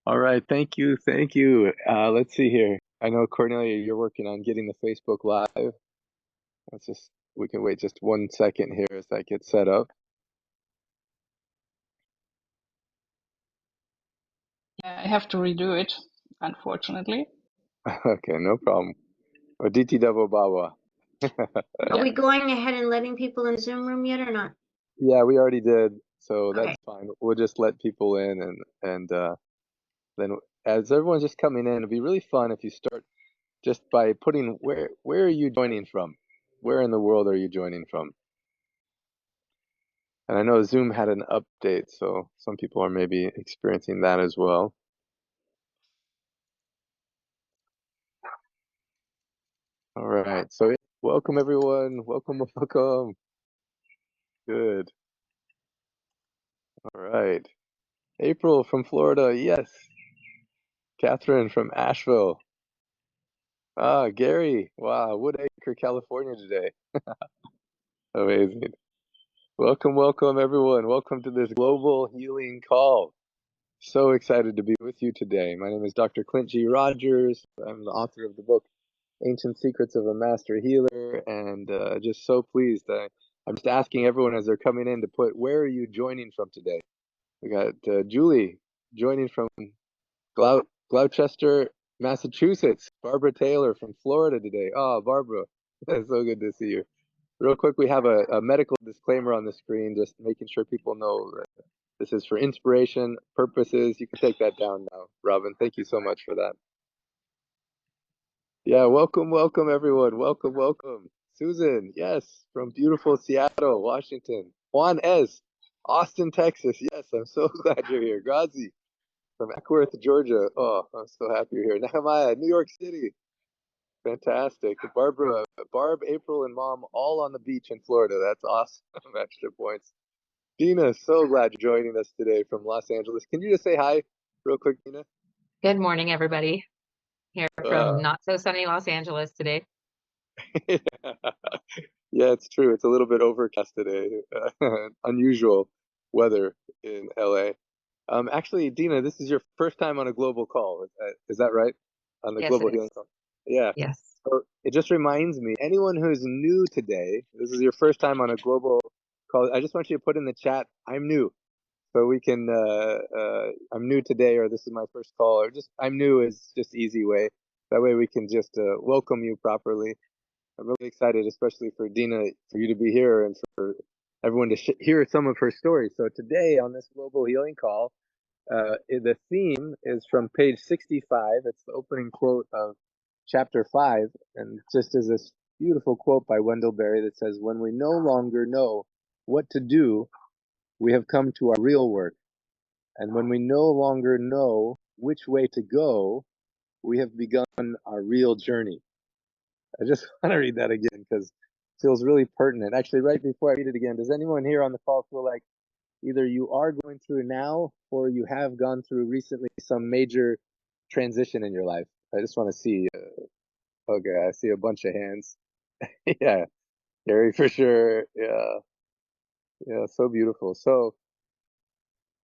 All right, thank you, thank you. Let's see here. I know Cornelia, you're working on getting the Facebook Live. We can wait just 1 second here as that gets set up. Yeah, I have to redo it, unfortunately. Okay, no problem. Aditi Devo Bawa. Are we going ahead and letting people in the Zoom room yet or not? Yeah, we already did, so Okay. that's fine. We'll just let people in and then as everyone's just coming in, it'd be really fun if you start just by putting where are you joining from? Where in the world are you joining from? And I know Zoom had an update, so some people are maybe experiencing that as well. All right, so welcome everyone. Welcome, welcome. Good. All right. April from Florida, yes. Catherine from Asheville. Ah, Gary. Wow, Woodacre, California today. Amazing. Welcome, welcome everyone. Welcome to this global healing call. So excited to be with you today. My name is Dr. Clint G. Rogers. I'm the author of the book Ancient Secrets of a Master Healer, and just so pleased. I'm just asking everyone as they're coming in to put, where are you joining from today? We got Julie joining from Gloucester, Massachusetts. Barbara Taylor from Florida today. Oh, Barbara, it's so good to see you. Real quick, we have a medical disclaimer on the screen, just making sure people know that this is for inspiration purposes. You can take that down now, Robin. Thank you so much for that. Yeah, welcome, welcome everyone. Welcome, welcome. Susan, yes, from beautiful Seattle, Washington. Juan S., Austin, Texas. Yes, I'm so glad you're here. Gazi from Ackworth, Georgia. Oh, I'm so happy you're here. Nehemiah, New York City. Fantastic. Barbara, Barb, April, and Mom all on the beach in Florida. That's awesome. Extra points. Dina, so glad you're joining us today from Los Angeles. Can you just say hi real quick, Dina? Good morning, everybody. Here from not so sunny Los Angeles today. Yeah, it's true. It's a little bit overcast today. Unusual weather in LA. Actually, Dina, this is your first time on a global call. Is that right? On the Yes, global it healing is. call. Yeah. Yes. So it just reminds me, anyone who's new today, this is your first time on a global call. I just want you to put in the chat, I'm new. So we can, I'm new today, or this is my first call, or just I'm new is just easy way. That way we can just welcome you properly. I'm really excited, especially for Dina, for you to be here and for everyone to hear some of her stories. So today on this global healing call, the theme is from page 65. It's the opening quote of chapter 5. And just as this beautiful quote by Wendell Berry that says, when we no longer know what to do, we have come to our real work. And when we no longer know which way to go, we have begun our real journey. I just want to read that again because it feels really pertinent. Actually, right before I read it again, does anyone here on the call feel like either you are going through now or you have gone through recently some major transition in your life? I just want to see. Okay, I see a bunch of hands. Yeah, Gary for sure. Yeah, yeah, so beautiful. So,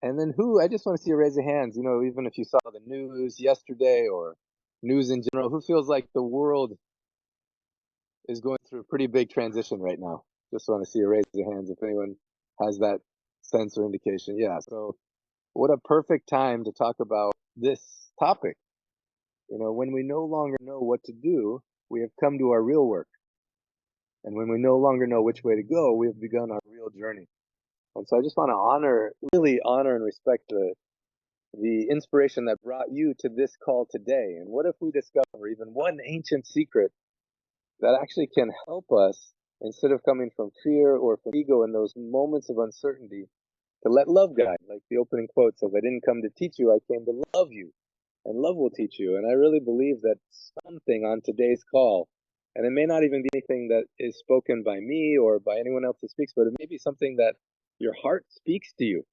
and then who? I just want to see a raise of hands. You know, even if you saw the news yesterday or news in general, who feels like the world is going through a pretty big transition right now? Just want to see a raise of hands if anyone has that sense or indication. Yeah, so what a perfect time to talk about this topic. You know, when we no longer know what to do, we have come to our real work. And when we no longer know which way to go, we have begun our real journey. And so I just want to really honor and respect the inspiration that brought you to this call today. And what if we discover even one ancient secret that actually can help us, instead of coming from fear or from ego in those moments of uncertainty, to let love guide? Like the opening quote says, I didn't come to teach you, I came to love you, and love will teach you. And I really believe that something on today's call, and it may not even be anything that is spoken by me or by anyone else who speaks, but it may be something that your heart speaks to you.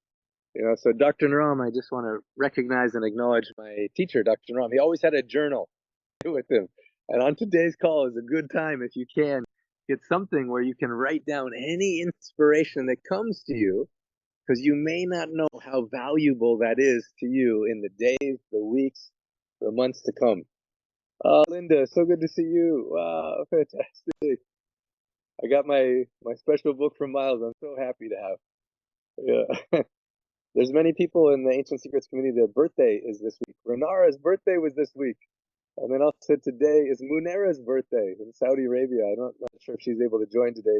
You know, so Dr. Naram, I just want to recognize and acknowledge my teacher, Dr. Naram. He always had a journal with him. And on today's call is a good time, if you can, get something where you can write down any inspiration that comes to you, because you may not know how valuable that is to you in the days, the weeks, the months to come. Linda, so good to see you. Wow, fantastic. I got my special book from Miles. I'm so happy to have. Yeah. There's many people in the Ancient Secrets community, their birthday is this week. Renara's birthday was this week. And then also today is Munera's birthday in Saudi Arabia. Not sure if she's able to join today,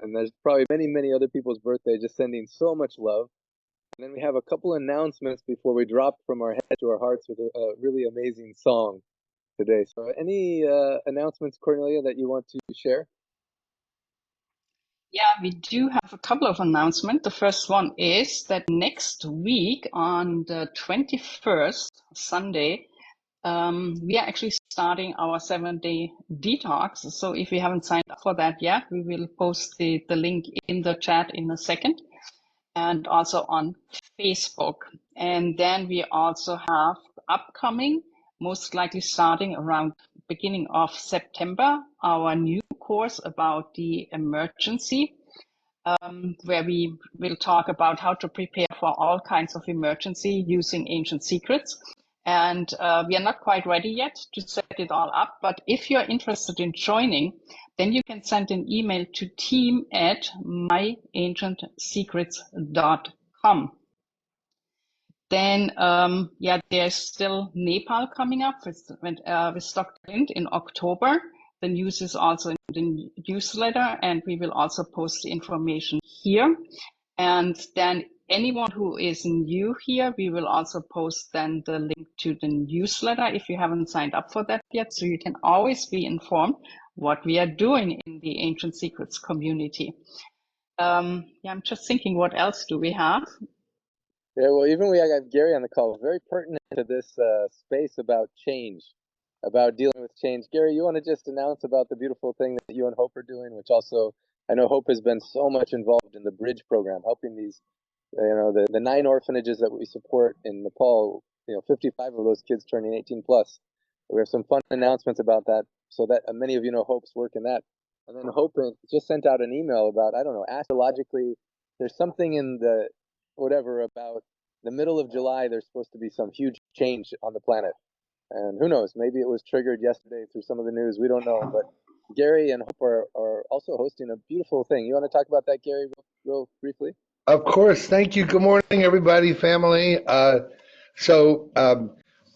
and there's probably many other people's birthday, just sending so much love. And then we have a couple announcements before we drop from our head to our hearts with a really amazing song today. So any announcements, Cornelia, that you want to share? Yeah, we do have a couple of announcements. The first one is that next week on the 21st, Sunday, we are actually starting our 7-day detox. So if you haven't signed up for that yet, we will post the link in the chat in a second, and also on Facebook. And then we also have upcoming, most likely starting around beginning of September, our new course about the emergency, where we will talk about how to prepare for all kinds of emergency using ancient secrets. And we are not quite ready yet to set it all up, but if you're interested in joining, then you can send an email to team@myancientsecrets.com. Then, there's still Nepal coming up with Dr. Clint in October. The news is also in the newsletter, and we will also post the information here. And then anyone who is new here, we will also post then the link to the newsletter if you haven't signed up for that yet. So you can always be informed what we are doing in the Ancient Secrets community. I'm just thinking, what else do we have? Yeah, well, even we got Gary on the call, very pertinent to this space about change, about dealing with change. Gary, you want to just announce about the beautiful thing that you and Hope are doing, which also, I know Hope has been so much involved in the Bridge program, helping these, the 9 orphanages that we support in Nepal, 55 of those kids turning 18 plus. We have some fun announcements about that, so that many of you know Hope's work in that. And then Hope just sent out an email about, I don't know, astrologically, there's something in the whatever about the middle of July, there's supposed to be some huge change on the planet. And who knows, maybe it was triggered yesterday through some of the news. We don't know. But Gary and Hope are also hosting a beautiful thing. You want to talk about that, Gary, real briefly? Of course. Thank you. Good morning, everybody, family.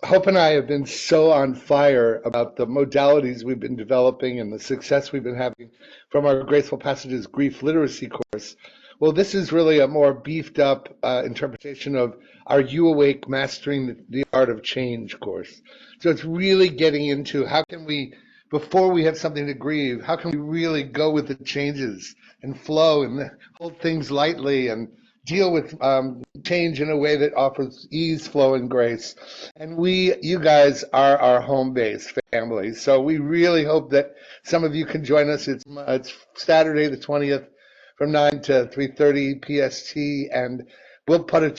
Hope and I have been so on fire about the modalities we've been developing and the success we've been having from our Graceful Passages Grief Literacy course. Well, this is really a more beefed up interpretation of our You Awake Mastering the Art of Change course. So it's really getting into how can we, before we have something to grieve, how can we really go with the changes and flow and hold things lightly and deal with change in a way that offers ease, flow, and grace. And you guys are our home base family. So we really hope that some of you can join us. It's Saturday the 20th from 9 to 3:30 PST, and I'll put a thing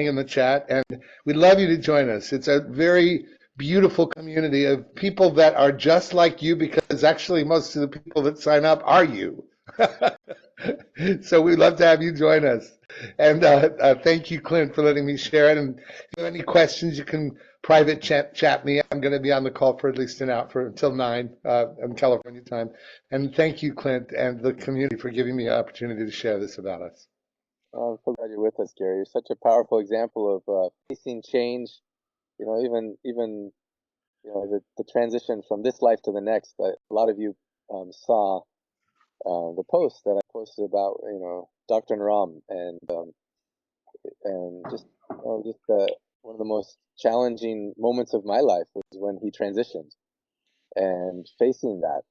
in the chat, and we'd love you to join us. It's a very beautiful community of people that are just like you, because actually most of the people that sign up are you. So we'd love to have you join us. And thank you, Clint, for letting me share it. And if you have any questions, you can private chat me. I'm going to be on the call for at least an hour until 9 in California time. And thank you, Clint, and the community for giving me an opportunity to share this about us. Oh, I'm so glad you're with us, Gary. You're such a powerful example of facing change. Even the transition from this life to the next. A lot of you saw the post that I posted about Dr. Ram and just one of the most challenging moments of my life was when he transitioned, and facing that,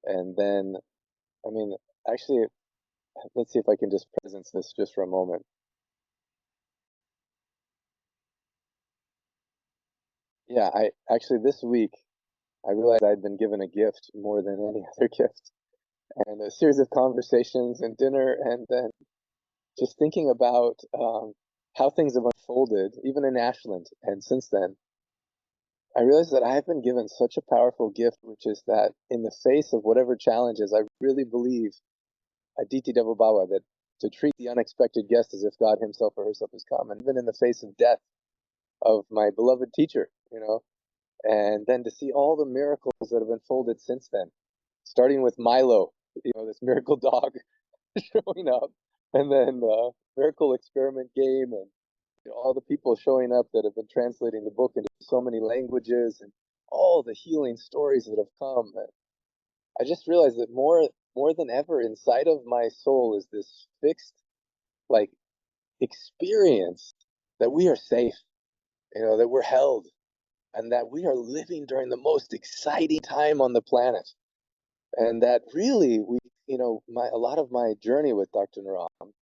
and then actually, let's see if I can just presence this just for a moment. Yeah, this week I realized I'd been given a gift more than any other gift, and a series of conversations and dinner, and then just thinking about how things have unfolded, even in Ashland, and since then, I realized that I have been given such a powerful gift, which is that in the face of whatever challenges, I really believe Aditi Devo Baba, that to treat the unexpected guest as if God himself or herself has come, and even in the face of death of my beloved teacher, and then to see all the miracles that have unfolded since then, starting with Milo, this miracle dog showing up, and then miracle experiment game, and all the people showing up that have been translating the book into so many languages, and all the healing stories that have come. And I just realized that more than ever inside of my soul is this fixed, like, experience that we are safe, that we're held, and that we are living during the most exciting time on the planet. And that really, a lot of my journey with Dr. Naram,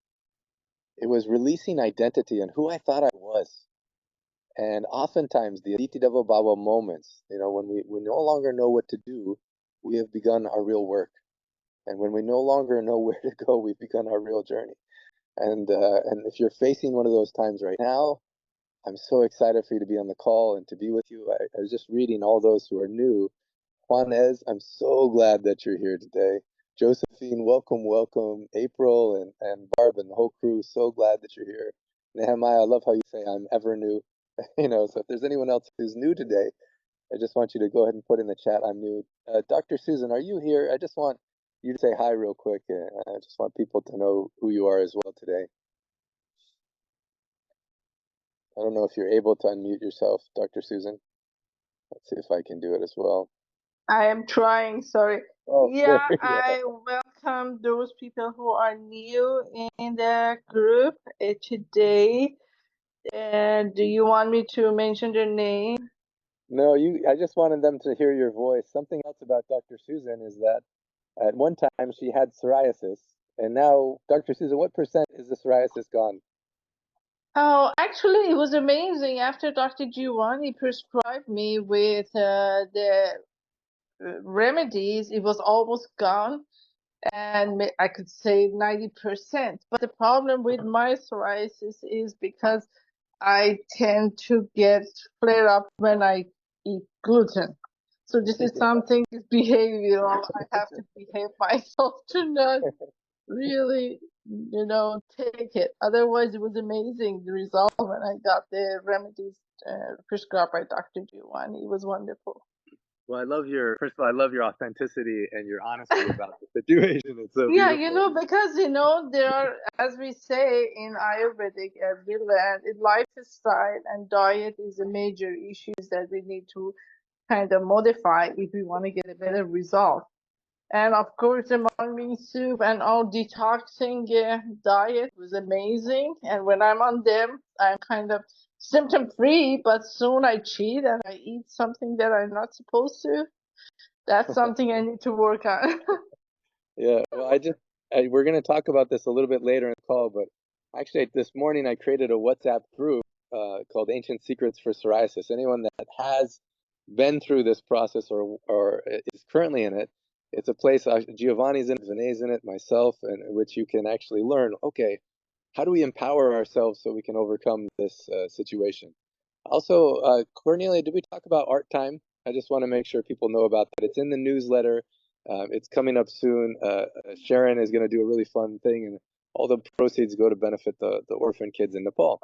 it was releasing identity and who I thought I was. And oftentimes the Aditi Devo Baba moments, when we no longer know what to do, we have begun our real work. And when we no longer know where to go, we've begun our real journey. And if you're facing one of those times right now, I'm so excited for you to be on the call and to be with you. I was just reading all those who are new. Juanez, I'm so glad that you're here today. Josephine, welcome, welcome. April and Barb and the whole crew, so glad that you're here. Nehemiah, I love how you say I'm ever new. So if there's anyone else who's new today, I just want you to go ahead and put in the chat, I'm new. Dr. Susan, are you here? I just want you to say hi real quick. I just want people to know who you are as well today. I don't know if you're able to unmute yourself, Dr. Susan. Let's see if I can do it as well. I am trying, sorry. Oh, Yeah, there you are. I welcome those people who are new in the group today. And do you want me to mention their name? No, I just wanted them to hear your voice. Something else about Dr. Susan is that at one time she had psoriasis, and now, Dr. Susan, what percent is the psoriasis gone? Oh, actually, it was amazing. After Dr. Giovanni prescribed me with the remedies, it was almost gone. And I could say 90%. But the problem with my psoriasis is because I tend to get flare up when I eat gluten. So this is something is behavioral. I have to behave myself to not really, take it. Otherwise, it was amazing the result when I got the remedies prescribed by Dr. Giovanni. It was wonderful. Well, first of all, I love your authenticity and your honesty about the situation. It's so Yeah, beautiful. because there are, as we say in Ayurvedic, we learn lifestyle and diet is a major issues that we need to kind of modify if we want to get a better result. And of course, the mung soup and all detoxing diet was amazing. And when I'm on them, I'm kind of symptom free, but soon I cheat and I eat something that I'm not supposed to. That's something I need to work on. Yeah, well, we're going to talk about this a little bit later in the call, but actually this morning I created a WhatsApp group called Ancient Secrets for Psoriasis. Anyone that has been through this process or is currently in it, it's a place, Giovanni's in it, Vinay's in it, myself, and which you can actually learn, okay, how do we empower ourselves so we can overcome this situation? Also, Cornelia, did we talk about art time? I just want to make sure people know about that. It's in the newsletter. It's coming up soon. Sharon is going to do a really fun thing, and all the proceeds go to benefit the orphan kids in Nepal.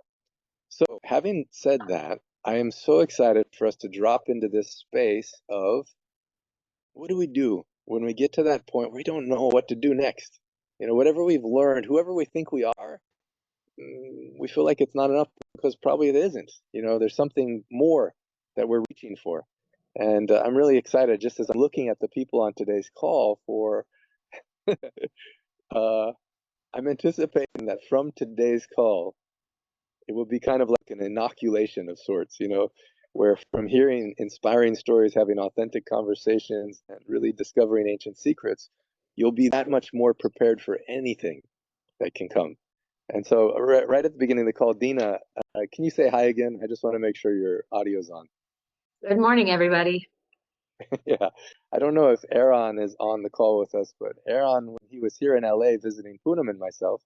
So having said that, I am so excited for us to drop into this space of what do we do when we get to that point where we don't know what to do next? Whatever we've learned, whoever we think we are, we feel like it's not enough because probably it isn't. There's something more that we're reaching for. And I'm really excited just as I'm looking at the people on today's call for, I'm anticipating that from today's call, it will be kind of like an inoculation of sorts, where from hearing inspiring stories, having authentic conversations, and really discovering ancient secrets, you'll be that much more prepared for anything that can come. And so right at the beginning of the call, Dina, can you say hi again? I just want to make sure your audio's on. Good morning, everybody. Yeah, I don't know if Eron is on the call with us, but Eron, when he was here in LA visiting Poonam and myself,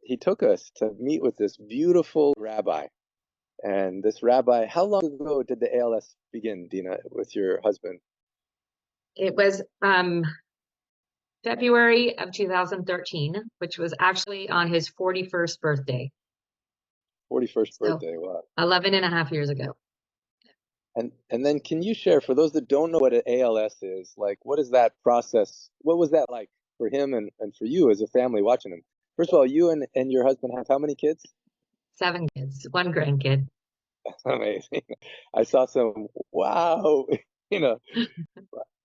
he took us to meet with this beautiful rabbi. And this rabbi, how long ago did the ALS begin, Dina, with your husband? It was February of 2013, which was actually on his 41st birthday. 41st So birthday, wow. 11 and a half years ago. And then can you share, for those that don't know what an ALS is, like what is that process? What was that like for him and for you as a family watching him? First of all, you and your husband have how many kids? 7 kids, 1 grandkid. Amazing. I saw some, wow, you know,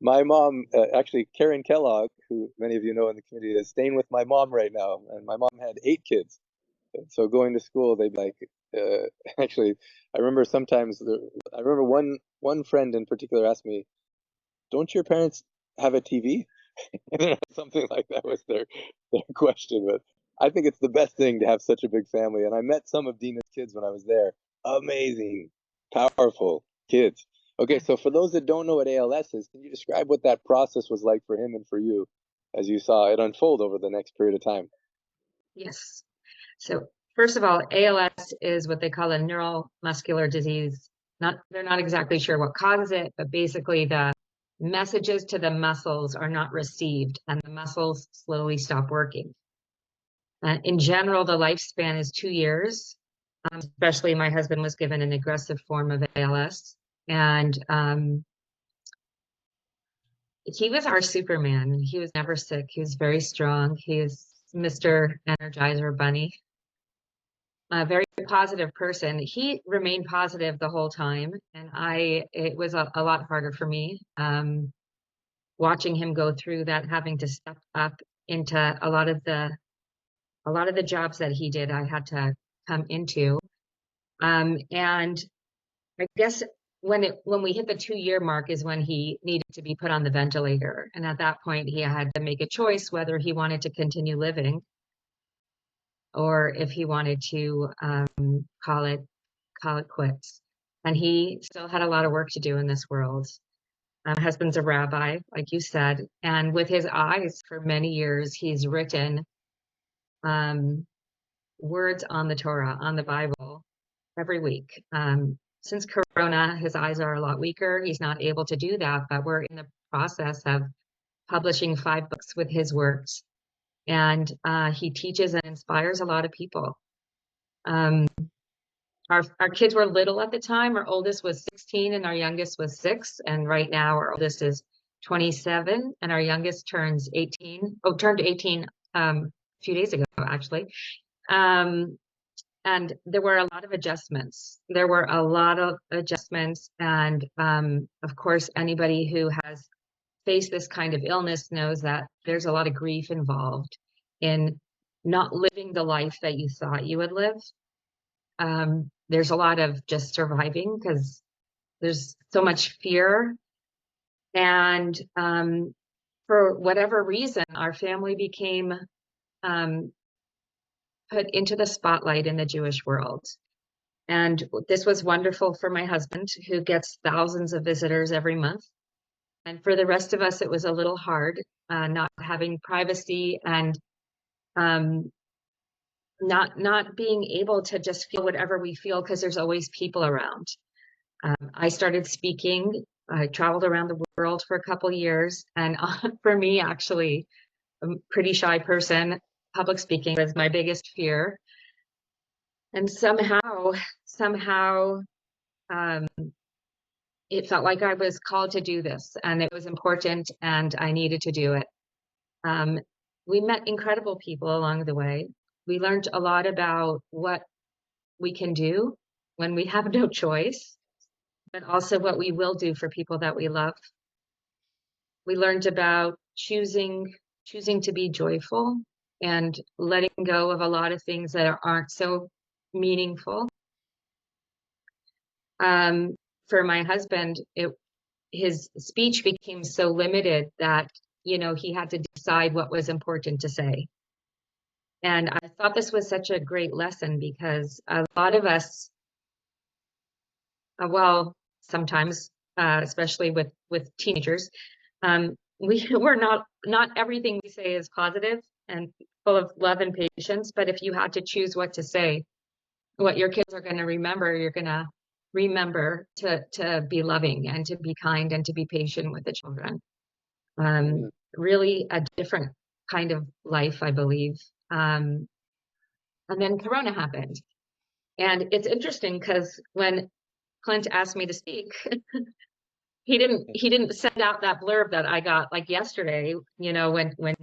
my mom, actually Karen Kellogg, who many of you know in the community, is staying with my mom right now. And my mom had 8 kids. And so going to school, they'd be like, actually, I remember sometimes, I remember one friend in particular asked me, don't your parents have a TV? Something like that was their question. But I think it's the best thing to have such a big family. And I met some of Dinat's kids when I was there. Amazing, powerful kids. Okay, so for those that don't know what ALS is, can you describe what that process was like for him and for you as you saw it unfold over the next period of time? Yes. So first of all, ALS is what they call a neuromuscular disease. They're not exactly sure what causes it, but basically the messages to the muscles are not received and the muscles slowly stop working. In general, the lifespan is 2 years. Especially my husband was given an aggressive form of ALS, and he was our Superman. He was never sick. He was very strong. He is Mr. Energizer Bunny. A very positive person. He remained positive the whole time, and it was a lot harder for me watching him go through that, having to step up into a lot of the jobs that he did. I had to come into, and I guess when we hit the 2-year mark is when he needed to be put on the ventilator, and at that point he had to make a choice whether he wanted to continue living or if he wanted to call it quits. And he still had a lot of work to do in this world. My husband's a rabbi, like you said, and with his eyes for many years, he's written words on the Torah, on the Bible, every week. Since Corona, his eyes are a lot weaker. He's not able to do that, but we're in the process of publishing 5 books with his works. And he teaches and inspires a lot of people. Our kids were little at the time. Our oldest was 16 and our youngest was 6. And right now our oldest is 27 and our youngest turned 18 a few days ago, actually. And there were a lot of adjustments. And of course, anybody who has faced this kind of illness knows that there's a lot of grief involved in not living the life that you thought you would live. There's a lot of just surviving because there's so much fear. And for whatever reason, our family became put into the spotlight in the Jewish world. And this was wonderful for my husband, who gets thousands of visitors every month. And for the rest of us, it was a little hard, not having privacy and not being able to just feel whatever we feel because there's always people around. I started speaking. I traveled around the world for a couple years. And for me, actually, I'm a pretty shy person. Public speaking was my biggest fear. And somehow, it felt like I was called to do this and it was important and I needed to do it. We met incredible people along the way. We learned a lot about what we can do when we have no choice, but also what we will do for people that we love. We learned about choosing to be joyful and letting go of a lot of things that aren't so meaningful. For my husband, his speech became so limited that, he had to decide what was important to say. And I thought this was such a great lesson because a lot of us, sometimes, especially with teenagers, we're not everything we say is positive and full of love and patience. But if you had to choose what to say, what your kids are going to remember, you're going to remember to be loving and to be kind and to be patient with the children. really a different kind of life, I believe. And then Corona happened. And it's interesting because when Clint asked me to speak, he didn't send out that blurb that I got like yesterday, you know, when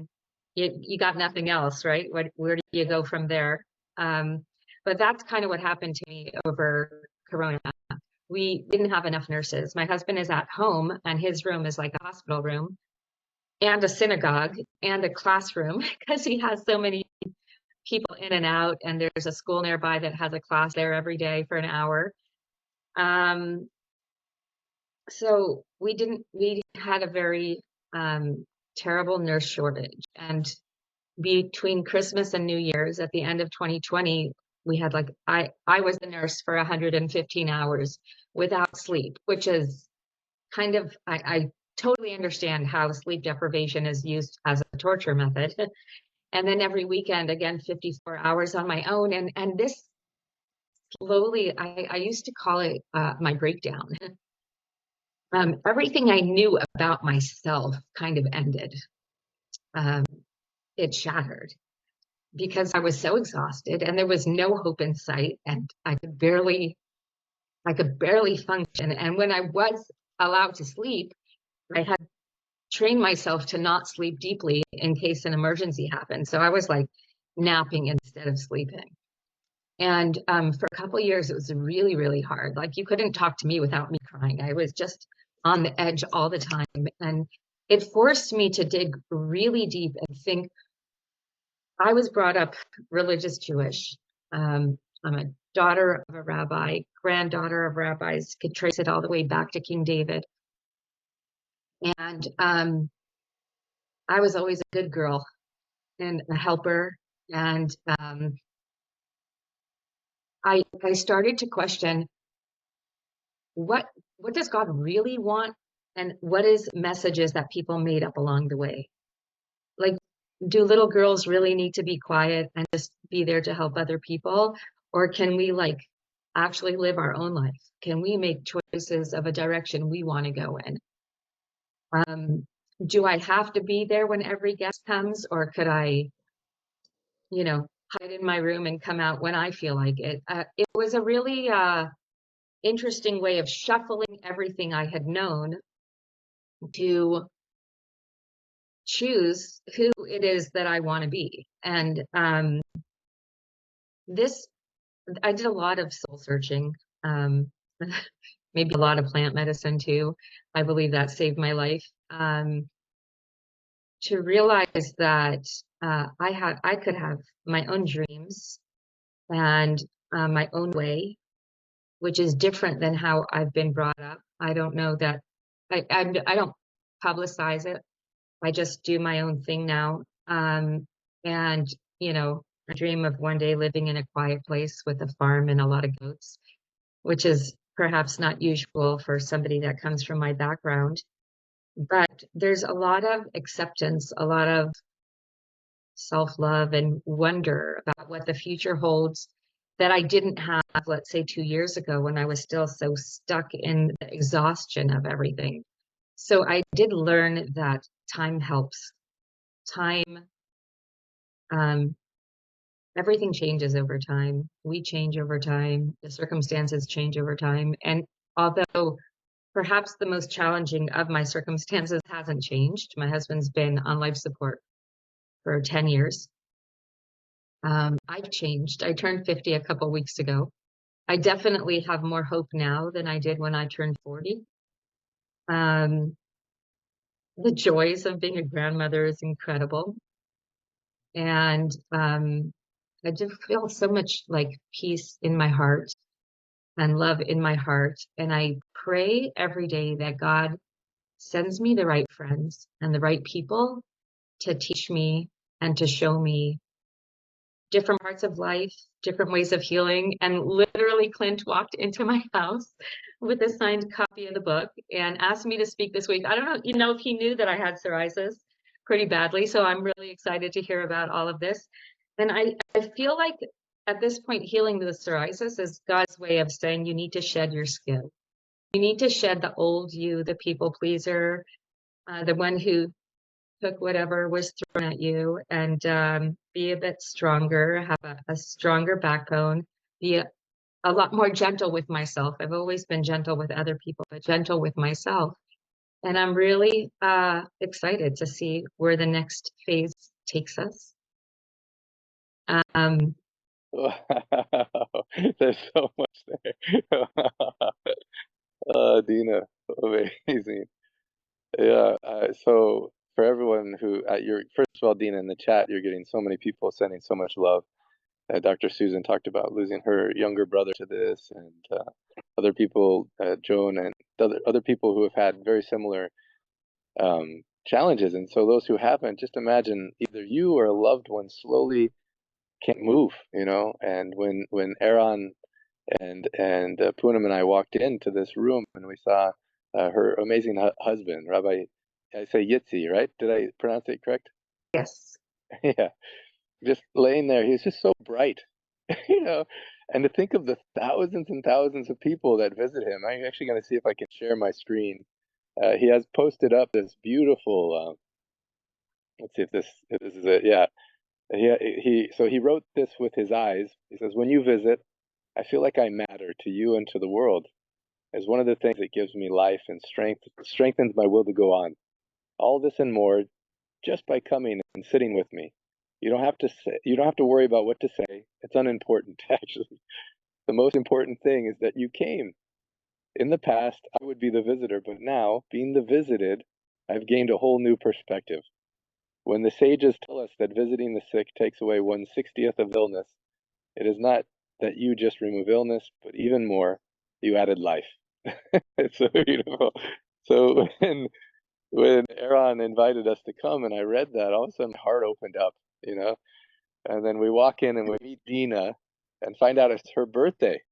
you got nothing else, right? Where do you go from there? But that's kind of what happened to me over Corona. We didn't have enough nurses. My husband is at home and his room is like a hospital room and a synagogue and a classroom because he has so many people in and out, and there's a school nearby that has a class there every day for an hour. So we had a very terrible nurse shortage. And between Christmas and New Year's at the end of 2020, we had like, I was the nurse for 115 hours without sleep, which is kind of, I totally understand how sleep deprivation is used as a torture method. And then every weekend, again, 54 hours on my own. And this slowly, I used to call it my breakdown. Everything I knew about myself kind of ended. It shattered because I was so exhausted and there was no hope in sight, and I could barely function. And when I was allowed to sleep, I had trained myself to not sleep deeply in case an emergency happened. So I was like napping instead of sleeping. And for a couple of years, it was really, really hard. Like you couldn't talk to me without me crying. I was just on the edge all the time. And it forced me to dig really deep and think. I was brought up religious Jewish. I'm a daughter of a rabbi, granddaughter of rabbis, could trace it all the way back to King David. And I was always a good girl and a helper. And I started to question what does God really want, and what is messages that people made up along the way? Like, do little girls really need to be quiet and just be there to help other people? Or can we like actually live our own life? Can we make choices of a direction we want to go in? Do I have to be there when every guest comes, or could I, you know, hide in my room and come out when I feel like it? It was a really interesting way of shuffling everything I had known to choose who it is that I want to be. And this, I did a lot of soul searching, maybe a lot of plant medicine too. I believe that saved my life. To realize that I could have my own dreams and my own way, which is different than how I've been brought up. I don't know that I don't publicize it. I just do my own thing now. And, you know, I dream of one day living in a quiet place with a farm and a lot of goats, which is perhaps not usual for somebody that comes from my background. But there's a lot of acceptance, a lot of self-love and wonder about what the future holds that I didn't have, let's say, 2 years ago when I was still so stuck in the exhaustion of everything. So I did learn that time helps. Time, everything changes over time. We change over time. The circumstances change over time. And although perhaps the most challenging of my circumstances hasn't changed, my husband's been on life support for 10 years. I've changed. I turned 50 a couple weeks ago. I definitely have more hope now than I did when I turned 40. The joys of being a grandmother is incredible. And I just feel so much like peace in my heart and love in my heart. And I pray every day that God sends me the right friends and the right people to teach me and to show me different parts of life, different ways of healing. And literally, Clint walked into my house with a signed copy of the book and asked me to speak this week. I don't know, you know, if he knew that I had psoriasis pretty badly. So I'm really excited to hear about all of this. And I feel like at this point, healing the psoriasis is God's way of saying you need to shed your skin. You need to shed the old you, the people pleaser, the one who took whatever was thrown at you and be a bit stronger, have a stronger backbone, be a lot more gentle with myself. I've always been gentle with other people, but gentle with myself. And I'm really excited to see where the next phase takes us. Wow. There's so much there. Dina, amazing. Yeah. So for everyone who first of all, Dina, in the chat, you're getting so many people sending so much love. Dr. Susan talked about losing her younger brother to this, and other people, Joan, and other people who have had very similar challenges. And so those who haven't, just imagine either you or a loved one slowly can't move, And when Eron and Poonam and I walked into this room and we saw her amazing husband, Rabbi, I say Yitzi, right? Did I pronounce it correct? Yes. Yeah, just laying there. He was just so bright, you know. And to think of the thousands and thousands of people that visit him, I'm actually going to see if I can share my screen. He has posted up this beautiful. Let's see if this is it. Yeah, so he wrote this with his eyes. He says, "When you visit, I feel like I matter to you and to the world. As one of the things that gives me life and strengthens my will to go on. All this and more, just by coming and sitting with me. You don't have to worry about what to say. It's unimportant, actually. The most important thing is that you came. In the past, I would be the visitor, but now, being the visited, I've gained a whole new perspective. When the sages tell us that visiting the sick takes away 1/60th of illness, it is not that you just remove illness, but even more, you added life." It's so beautiful. So when Eron invited us to come and I read that, all of a sudden my heart opened up, And then we walk in and we meet Dina and find out it's her birthday.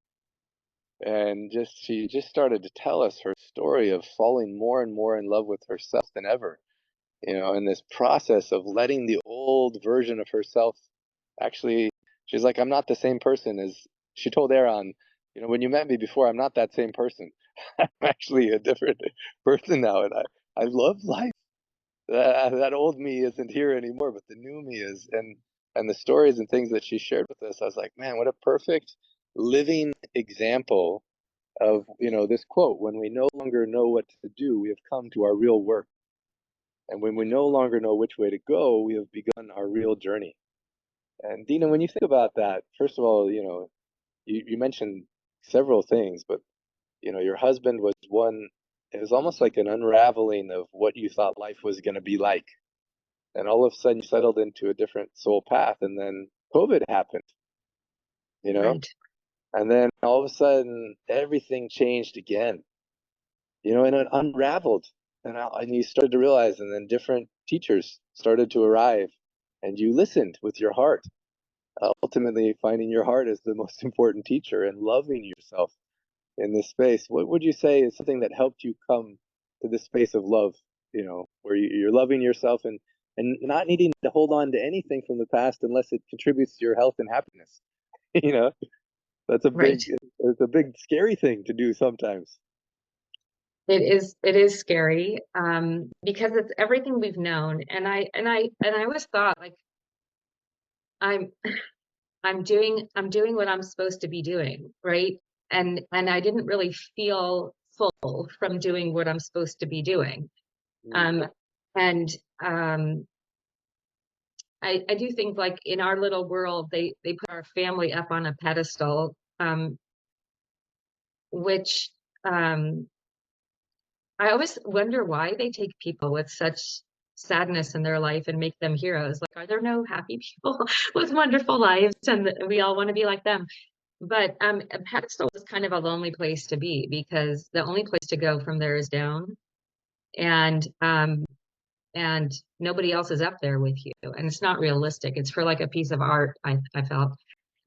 And she just started to tell us her story of falling more and more in love with herself than ever. In this process of letting the old version of herself actually, she's like, I'm not the same person as she told Aaron, when you met me before, I'm not that same person. I'm actually a different person now. And I love life. That old me isn't here anymore, but the new me is. And the stories and things that she shared with us, I was like, man, what a perfect living example of, this quote, when we no longer know what to do, we have come to our real work. And when we no longer know which way to go, we have begun our real journey. And Dina, when you think about that, first of all, you mentioned several things, but your husband was one. It was almost like an unraveling of what you thought life was going to be like, and all of a sudden you settled into a different soul path, and then COVID happened, Right. and then all of a sudden everything changed again, and it unraveled, and you started to realize, and then different teachers started to arrive, and you listened with your heart, ultimately finding your heart as the most important teacher and loving yourself in this space. What would you say is something that helped you come to this space of love, where you're loving yourself and not needing to hold on to anything from the past unless it contributes to your health and happiness? you know, that's Right. it's a big scary thing to do sometimes. It is scary, because it's everything we've known. And I always thought, like, I'm I'm doing what I'm supposed to be doing, right? And I didn't really feel full from doing what I'm supposed to be doing. And I do think, like, in our little world, they put our family up on a pedestal, which I always wonder why they take people with such sadness in their life and make them heroes. Like, are there no happy people with wonderful lives and we all want to be like them? But a pedestal is kind of a lonely place to be, because the only place to go from there is down, and nobody else is up there with you, and it's not realistic. It's for like a piece of art, I felt.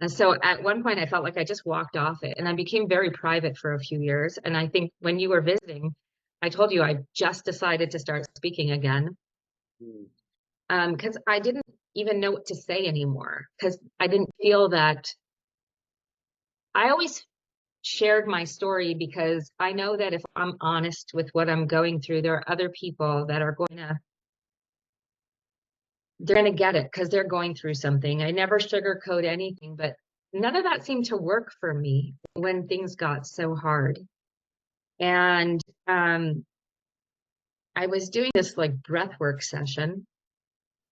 And so at one point I felt like I just walked off it, and I became very private for a few years. And I think when you were visiting, I told you I just decided to start speaking again, because I didn't even know what to say anymore, because I didn't feel that. I always shared my story because I know that if I'm honest with what I'm going through, there are other people that are going to they're going to get it because they're going through something. I never sugarcoat anything, but none of that seemed to work for me when things got so hard. And I was doing this like breath work session,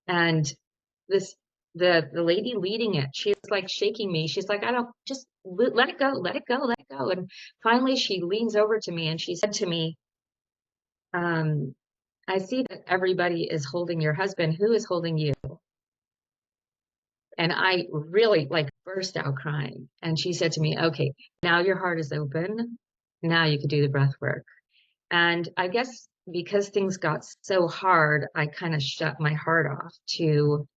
and this the lady leading it, she was like shaking me. She's like, I don't, just let it go, let it go, let it go. And finally she leans over to me and she said to me, I see that everybody is holding your husband. Who is holding you? And I really like burst out crying. And she said to me, okay, now your heart is open. Now you could do the breath work. And I guess because things got so hard, I kind of shut my heart off to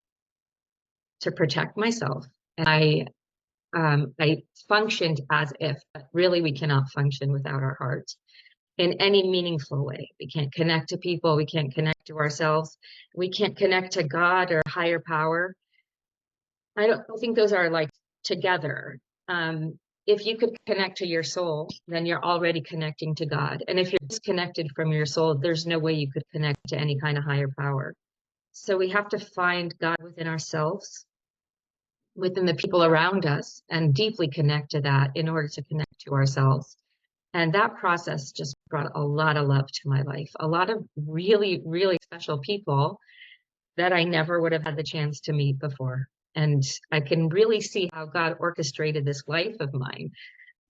protect myself. And I functioned as if, but really we cannot function without our hearts in any meaningful way. We can't connect to people. We can't connect to ourselves. We can't connect to God or higher power. I don't think those are like together. If you could connect to your soul, then you're already connecting to God. And if you're disconnected from your soul, there's no way you could connect to any kind of higher power. So we have to find God within ourselves, within the people around us, and deeply connect to that in order to connect to ourselves. And that process just brought a lot of love to my life, a lot of really, really special people that I never would have had the chance to meet before. And I can really see how God orchestrated this life of mine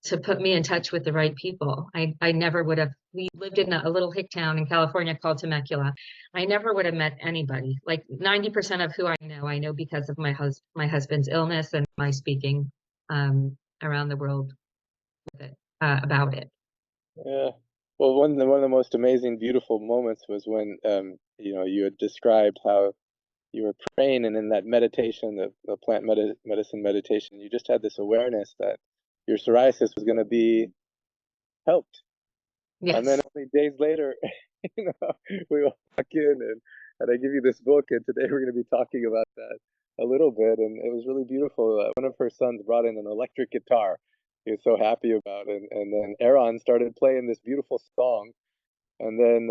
to put me in touch with the right people. I never would have, we lived in a little hick town in California called Temecula. I never would have met anybody. Like 90% of who I know because of my husband's illness and my speaking around the world with it, about it. Yeah. Well, one of the most amazing, beautiful moments was when you had described how you were praying, and in that meditation, the plant medicine meditation, you just had this awareness that your psoriasis was going to be helped. Yes. And then only days later, we walk in and I give you this book, and today we're going to be talking about that a little bit. And it was really beautiful. One of her sons brought in an electric guitar. He was so happy about it. And then Eron started playing this beautiful song. And then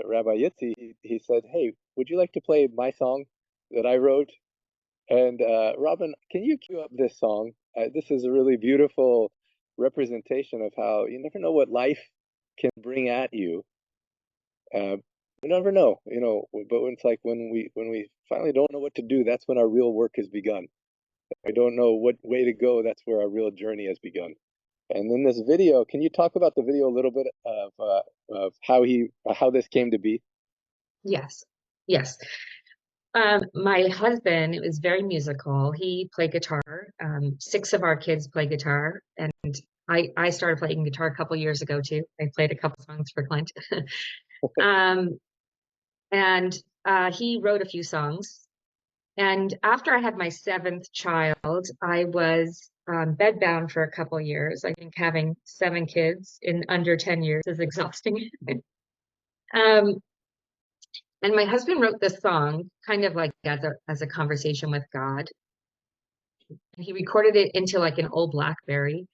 Rabbi Yitzi, he said, hey, would you like to play my song that I wrote? And Robin, can you cue up this song? This is a really beautiful representation of how you never know what life can bring at you. You never know, but when it's like when we finally don't know what to do, that's when our real work has begun. If we don't know what way to go, that's where our real journey has begun. And in this video, can you talk about the video a little bit of how this came to be? Yes. Yes. My husband, it was very musical. He played guitar. 6 of our kids play guitar, and I started playing guitar a couple years ago too. I played a couple songs for Clint. And he wrote a few songs. And after I had my 7th child, I was bedbound for a couple years. I think having 7 kids in under 10 years is exhausting. And my husband wrote this song kind of like as a conversation with God. And he recorded it into like an old BlackBerry.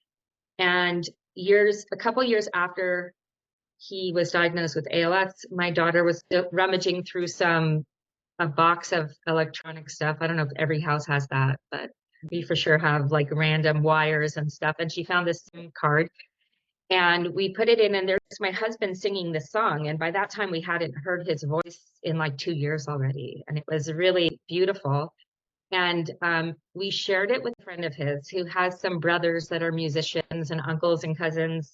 And a couple years after he was diagnosed with ALS, my daughter was rummaging through a box of electronic stuff. I don't know if every house has that, but we for sure have like random wires and stuff. And she found this SIM card, and we put it in, and there's my husband singing the song. And by that time we hadn't heard his voice in like 2 years already. And it was really beautiful. And we shared it with a friend of his who has some brothers that are musicians and uncles and cousins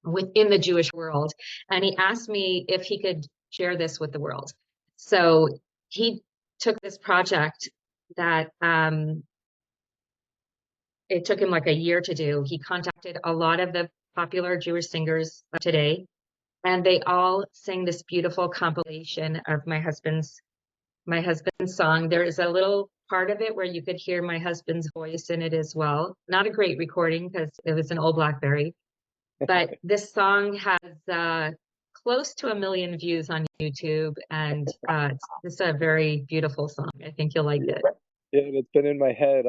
within the Jewish world. And he asked me if he could share this with the world. So he took this project that it took him like a year to do. He contacted a lot of the popular Jewish singers of today, and they all sang this beautiful compilation of my husband's song. There is a little part of it where you could hear my husband's voice in it as well. Not a great recording because it was an old BlackBerry, but this song has close to 1 million views on YouTube, and it's a very beautiful song. I think you'll like it. Yeah, and it's been in my head.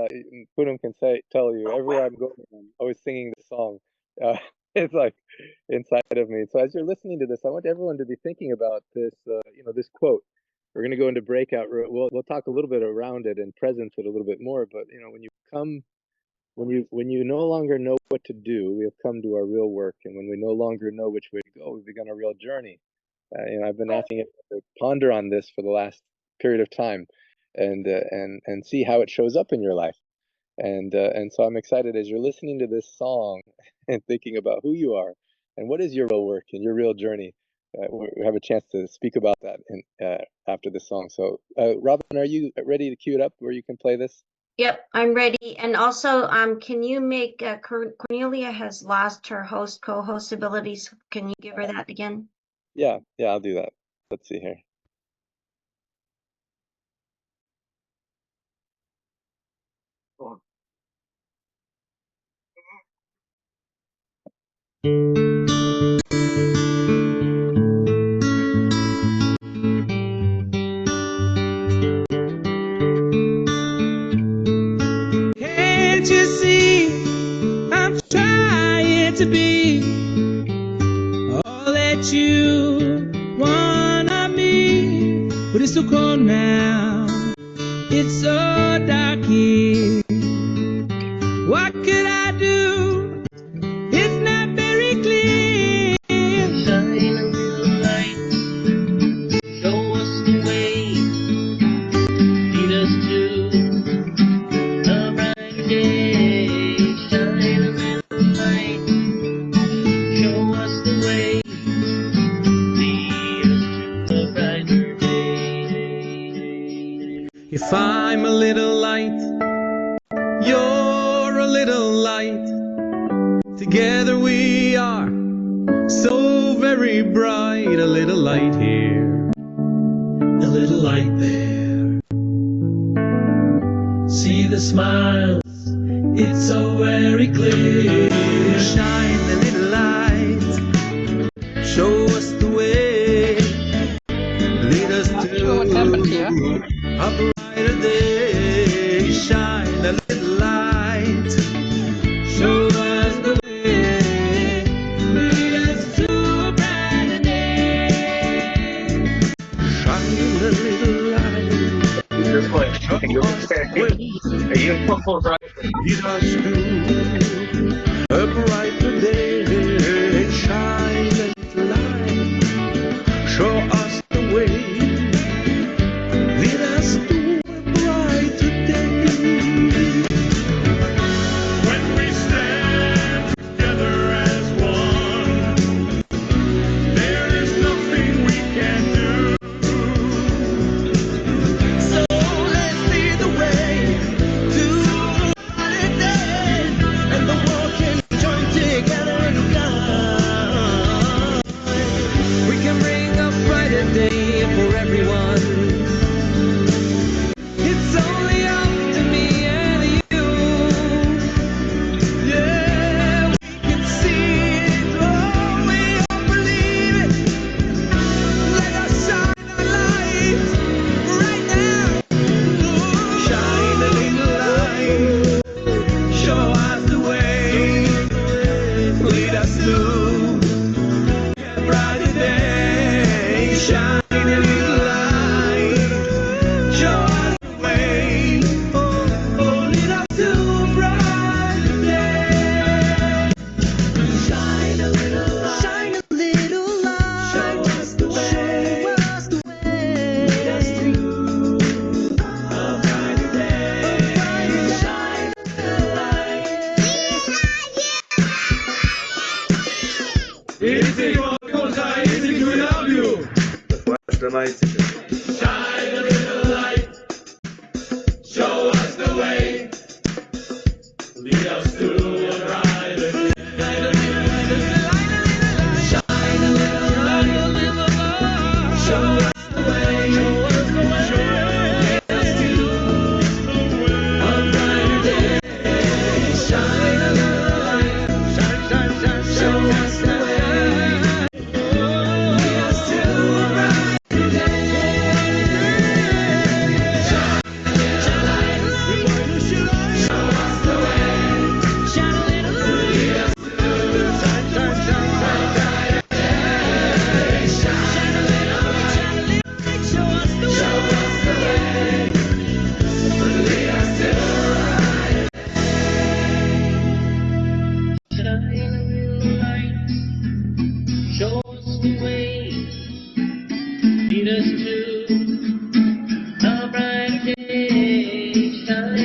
Poonam can tell you, everywhere I'm going, I'm always singing the song. It's like inside of me. So as you're listening to this, I want everyone to be thinking about this, this quote. we're going to go into breakout room. We'll talk a little bit around it and present it a little bit more. But when you come, when you no longer know what to do, we have come to our real work. And when we no longer know which way to go, we've begun a real journey. I've been asking it to ponder on this for the last period of time, and see how it shows up in your life. And so I'm excited as you're listening to this song and thinking about who you are and what is your real work and your real journey. We have a chance to speak about that after the song. So, Robin, are you ready to cue it up where you can play this? Yep, I'm ready. And also, can you make Cornelia has lost her co-host abilities. Can you give her that again? Yeah, I'll do that. Let's see here. Can't you see I'm trying to be all that you wanna be? But it's so cold now, it's so dark here. What could I do? It's not very clear. Shine a little light, show us the way, lead us to a brighter day. Shine a little light, show us the way, lead us to a brighter day. If I'm a little light, you're a little light. Together we are so very bright. A little light here, a little light there. See the smiles, it's so very clear. Shine the little light, show us the way, lead us Not sure what happened here. to a brighter day. Shine a little light, show us the way, lead us to a brighter day. Shine a little light, You're playing. Okay, you're way, you right? lead us to a brighter day. Shine a little light, show us the way, lead us to a brighter day. When we stand together as one, there is nothing we can do. So let's lead the way to a brighter day, and the world can join together and fly. We can bring a brighter day for everyone. It's only up to me and you. Yeah, we can see it, oh, we all believe it. Let us shine a light right now. Shine a little light, show us the way, lead us to a brighter day. Shine a little light, show us the way, oh, lead us to a brighter day. Shine a little light, show us the way, lead us to a brighter day. Shine a little light. Easy, easy to love you. Shine a little light, show us the way, lead us to a brighter day. Shine a little light, show us the way, lead us to a brighter day. Shine a little light, show us the way, lead us to a brighter day.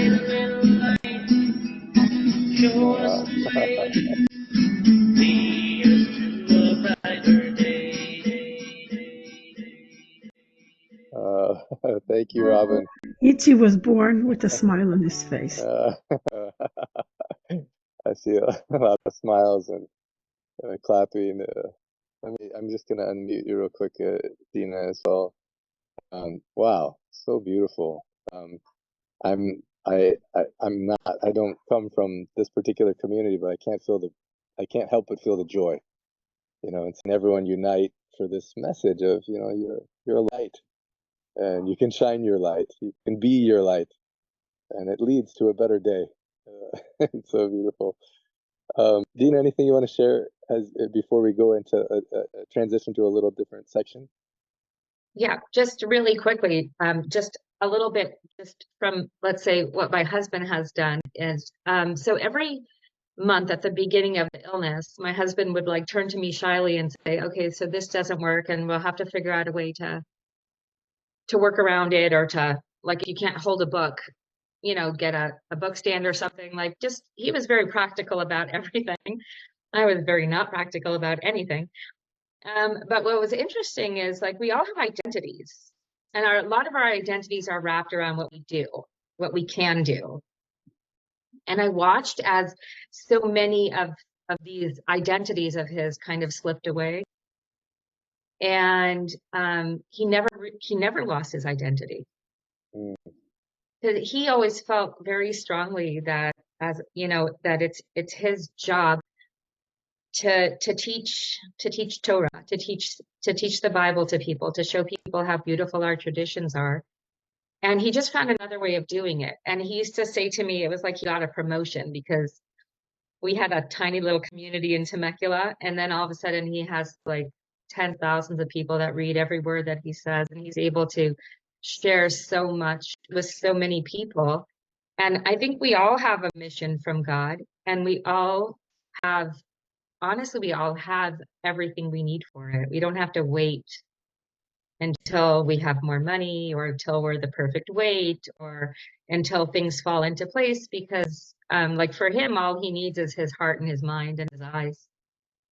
shine a little light. Show us the way. Lead us to a brighter day. Thank you, Robin. Itzy was born with a smile on his face. I see a lot of smiles and clapping. I'm just gonna unmute you real quick, Dina, as well. Wow, so beautiful. I don't come from this particular community, but I can't help but feel the joy. And seeing everyone unite for this message of, you're a light, and you can shine your light. You can be your light, and it leads to a better day. It's so beautiful. Dina, anything you want to share before we go into a transition to a little different section? Yeah, just really quickly, just a little bit, just from, let's say, what my husband has done is, so every month at the beginning of the illness, my husband would like turn to me shyly and say, okay, so this doesn't work, and we'll have to figure out a way to work around it, or to, like, if you can't hold a book, get a book stand or something. Like, just, he was very practical about everything. I was very not practical about anything. But what was interesting is, like, we all have identities, and a lot of our identities are wrapped around what we do, what we can do. And I watched as so many of these identities of his kind of slipped away. And he never lost his identity. Mm. He always felt very strongly that, as that it's his job to teach Torah, to teach the Bible to people, to show people how beautiful our traditions are. And he just found another way of doing it. And he used to say to me, it was like he got a promotion, because we had a tiny little community in Temecula, and then all of a sudden he has like 10,000s of people that read every word that he says, and he's able to share so much with so many people. And I think we all have a mission from God, and we all have, honestly, we all have everything we need for it. We don't have to wait until we have more money, or until we're the perfect weight, or until things fall into place, because like for him, all he needs is his heart and his mind and his eyes.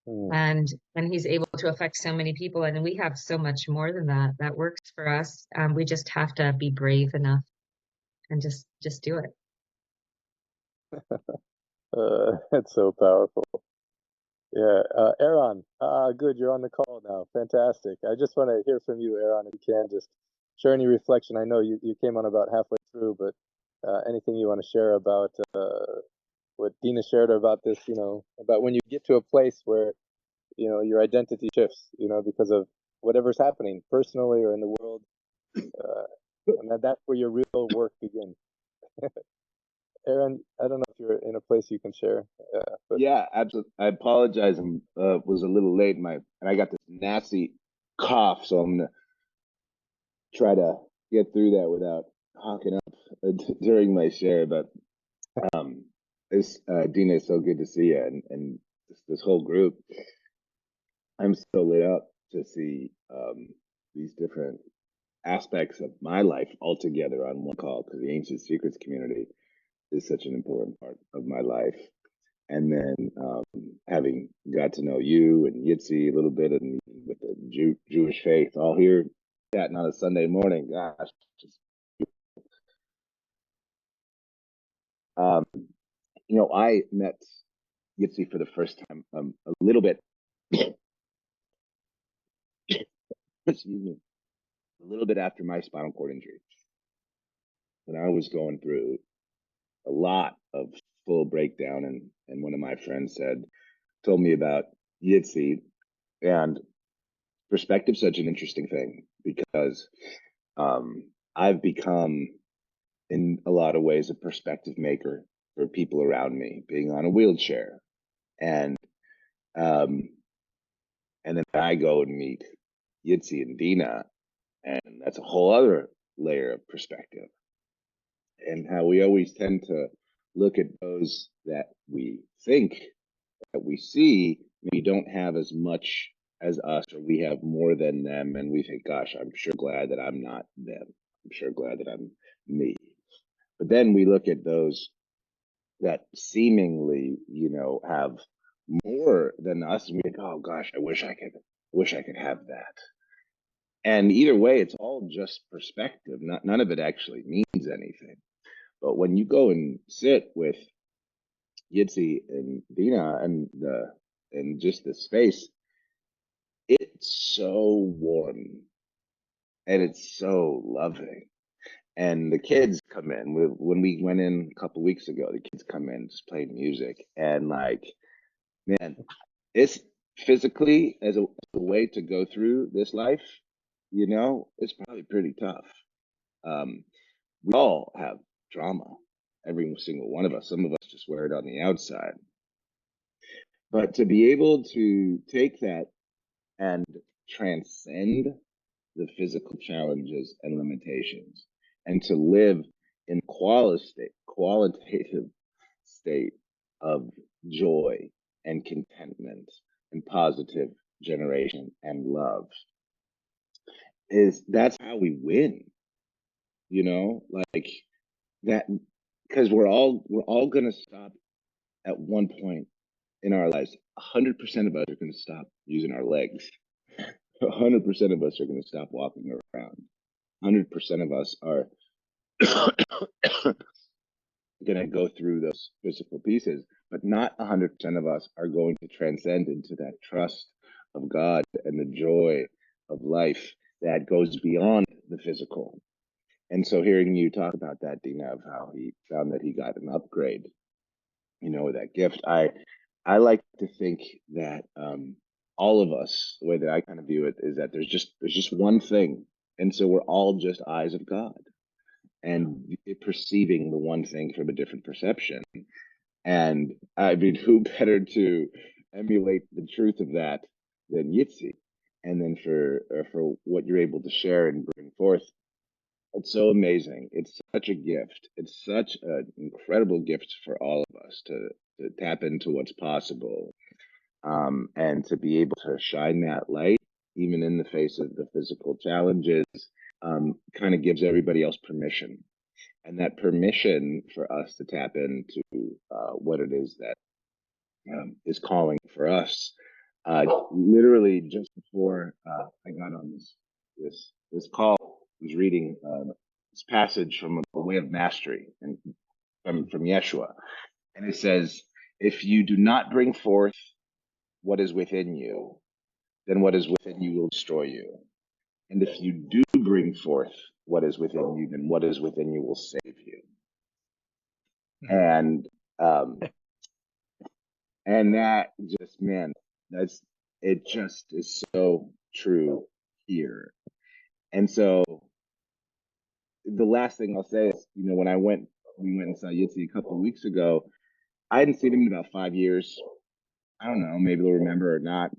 Mm. And he's able to affect so many people, and we have so much more than that works for us. We just have to be brave enough and just do it. It's so powerful. Yeah, Eron, good, you're on the call now. Fantastic. I just want to hear from you, Eron, if you can just share any reflection. I know you came on about halfway through, but anything you want to share about what Dina shared about this, about when you get to a place where, your identity shifts, because of whatever's happening personally or in the world, and that's where your real work begins. Eron, I don't know if you're in a place you can share. But Yeah, absolutely. I apologize. I was a little late. And I got this nasty cough, so I'm gonna try to get through that without honking up during my share. But this Dina, is so good to see you, and this whole group. I'm so lit up to see these different aspects of my life all together on one call, because the Ancient Secrets community is such an important part of my life. And then having got to know you and Yitzi a little bit, and with the Jewish faith, all here chatting on a Sunday morning. Gosh, just, I met Yitzi for the first time a little bit, excuse me, a little bit after my spinal cord injury, when I was going through a lot of full breakdown, and one of my friends told me about Yitzi. And perspective's such an interesting thing, because I've become, in a lot of ways, a perspective maker for people around me, being on a wheelchair. And then I go and meet Yitzi and Dina, and that's a whole other layer of perspective. And how we always tend to look at those that we think that we see maybe don't have as much as us, or we have more than them, and we think, gosh, I'm sure glad that I'm not them. I'm sure glad that I'm me. But then we look at those that seemingly, you know, have more than us, and we think, oh gosh, I wish I could have that. And either way, it's all just perspective. None of it actually means anything. But when you go and sit with Yitzi and Dina and just the space, it's so warm and it's so loving. And the kids come in. When we went in a couple weeks ago, the kids come in just playing music, and like, man, it's physically as a way to go through this life, you know, it's probably pretty tough. We all have trauma, every single one of us. Some of us just wear it on the outside. But to be able to take that and transcend the physical challenges and limitations, and to live in qualitative state of joy and contentment and positive generation and love, that's how we win, you know, like that, because we're all gonna stop at one point in our lives. 100% of us are going to stop using our legs. 100% of us are going to stop walking around. 100% of us are going to go through those physical pieces, but not 100% of us are going to transcend into that trust of God and the joy of life that goes beyond the physical. And so hearing you talk about that, Dina, of how he found that he got an upgrade, you know, that gift, I like to think that all of us, the way that I kind of view it, is that there's just one thing, and so we're all just eyes of God, and perceiving the one thing from a different perception. And I mean, who better to emulate the truth of that than Yitzi? And then for what you're able to share and bring forth, it's so amazing. It's such a gift. It's such an incredible gift for all of us to tap into what's possible, and to be able to shine that light, even in the face of the physical challenges, kind of gives everybody else permission. And that permission for us to tap into what it is that is calling for us. Literally just before I got on this call, I was reading this passage from The Way of Mastery and from Yeshua, and it says, "If you do not bring forth what is within you, then what is within you will destroy you. And if you do bring forth what is within you, then what is within you will save you." And and that just, man, it just is so true here. And so the last thing I'll say is, you know, when we went and saw Yitzi a couple of weeks ago, I hadn't seen him in about 5 years. I don't know, maybe they'll remember or not.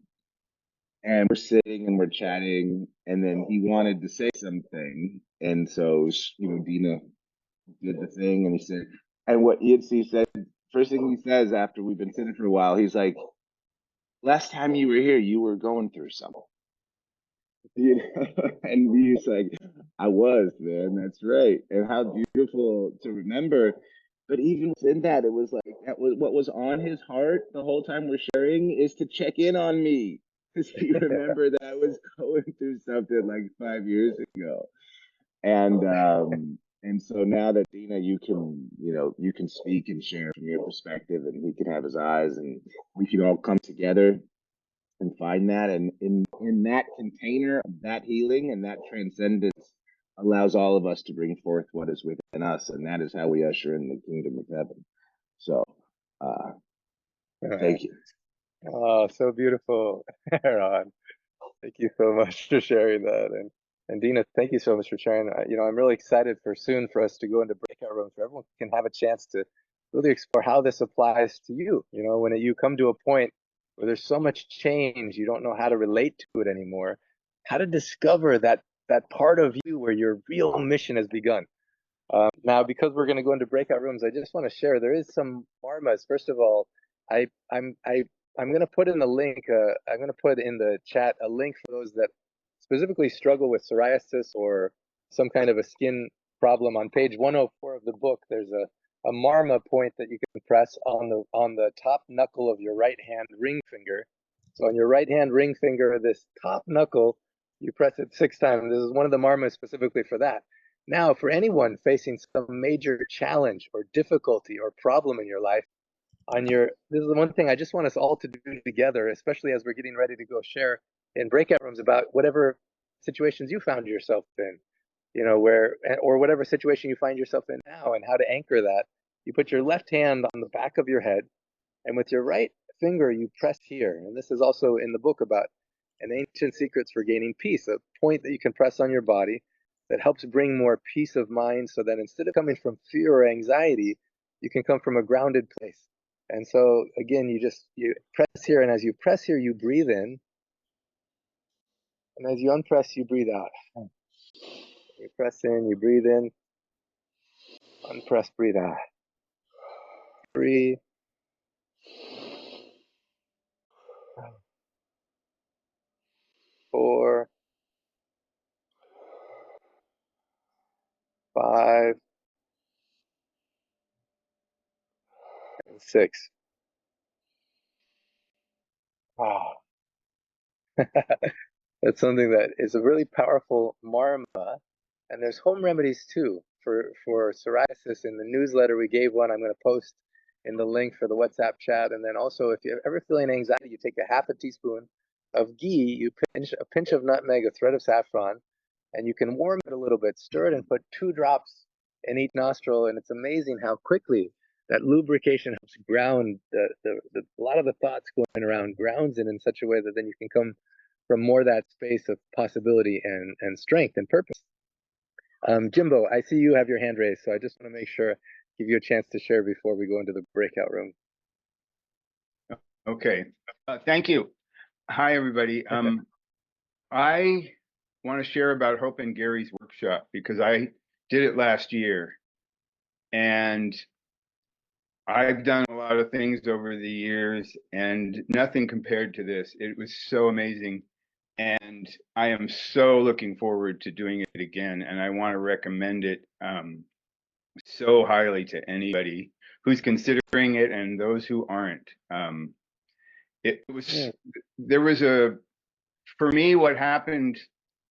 And we're sitting and we're chatting, and then he wanted to say something. And so, you know, Dina did the thing, and he said, and what Yitzi said, first thing he says after we've been sitting for a while, he's like, "Last time you were here, you were going through something." You know? And he's like, "I was, man, that's right." And how beautiful to remember. But even within that, it was like, that was what was on his heart the whole time we're sharing, is to check in on me. Because he remembered that I was going through something like 5 years ago. And so now that, Dina, you can, you know, you can speak and share from your perspective, and he can have his eyes, and we can all come together and find that, and in that container of that healing and that transcendence allows all of us to bring forth what is within us, and that is how we usher in the kingdom of heaven. So thank you. Oh, so beautiful, Eron. Thank you so much for sharing that. And Dina, thank you so much for sharing. You know, I'm really excited for soon for us to go into breakout rooms where everyone can have a chance to really explore how this applies to you. You know, when you come to a point where there's so much change, you don't know how to relate to it anymore, how to discover that part of you where your real mission has begun. Now, because we're going to go into breakout rooms, I just want to share there is some marmas. First of all, I'm going to put in the link. I'm going to put in the chat a link for those that specifically struggle with psoriasis or some kind of a skin problem, on page 104 of the book, there's a marma point that you can press on the top knuckle of your right hand ring finger. So on your right hand ring finger, this top knuckle, you press it 6 times. This is one of the marmas specifically for that. Now, for anyone facing some major challenge or difficulty or problem in your life, this is the one thing I just want us all to do together, especially as we're getting ready to go share in breakout rooms about whatever situations you found yourself in, or whatever situation you find yourself in now, and how to anchor that. You put your left hand on the back of your head, and with your right finger, you press here. And this is also in the book about an ancient secrets for gaining peace, a point that you can press on your body that helps bring more peace of mind, so that instead of coming from fear or anxiety, you can come from a grounded place. And so again, you press here, and as you press here, you breathe in, and as you unpress, you breathe out. You press in, you breathe in, unpress, breathe out. 3, 4, 5, and 6. Wow. That's something that is a really powerful marma. And there's home remedies too for psoriasis. In the newsletter, we gave one. I'm going to post in the link for the WhatsApp chat. And then also, if you're ever feeling anxiety, you take a half a teaspoon of ghee, you pinch a pinch of nutmeg, a thread of saffron, and you can warm it a little bit, stir it, and put 2 drops in each nostril. And it's amazing how quickly that lubrication helps ground a lot of the thoughts going around, grounds it in such a way that then you can come from more that space of possibility and strength and purpose. Jimbo, I see you have your hand raised, so I just want to make sure, give you a chance to share before we go into the breakout room. Okay, thank you. Hi, everybody. I want to share about Hope and Gary's workshop because I did it last year, and I've done a lot of things over the years, and nothing compared to this. It was so amazing, and I am so looking forward to doing it again, and I want to recommend it so highly to anybody who's considering it and those who aren't. There was for me, what happened